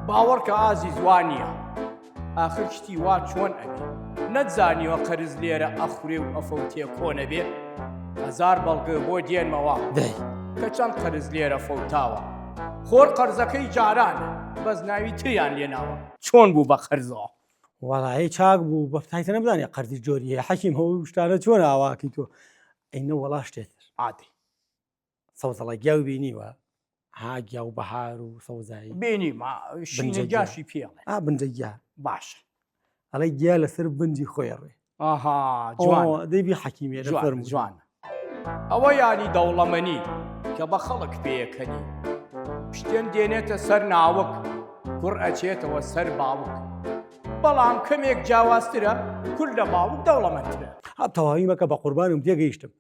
باوەڕکە ئازی جوانیە ئاخر شتی وا چۆن ئەبێ نەتزانیوە قەرز لێرە ئەخورێ و ئەفەوتێ کۆنە بێ هەزار بەڵگە بۆ دێنمەوە دەی کە چەند قەرز لێرە فەوتاوە خۆر قەرزەکەی جارانە بەس ناوی تریان لێناوە چۆن بوو بە قەرزەوە وەڵایی چاک بوو بە تایتە نەبزانێ قەرزی جۆریە حەکیم هەوو شتانە چۆن ئاواکی تۆ ئەینە وەڵا شتێتر عادی سەوزەڵە گیاو بینیوە ها گیا و بەهار و سەوزایی بینی شینە جاشی پێڵێ بنجە گیا باشە ئەڵێ گیا لەسەر بنجی خۆیڕێ ئاها جوان دەیبی حەکیمێ جوان جوانە ئەوە یانی دەوڵەمەنی کە بە خەڵک پێیەکەنی شتێن دێنێتە سەر ناوک کوڕ ئەچێتەوە سەر باوک بەڵام کەمێک جیاوازترە کول لە باوک دەوڵەمەندترە تەواوی مەکە بە قوربانم تێگەیشتم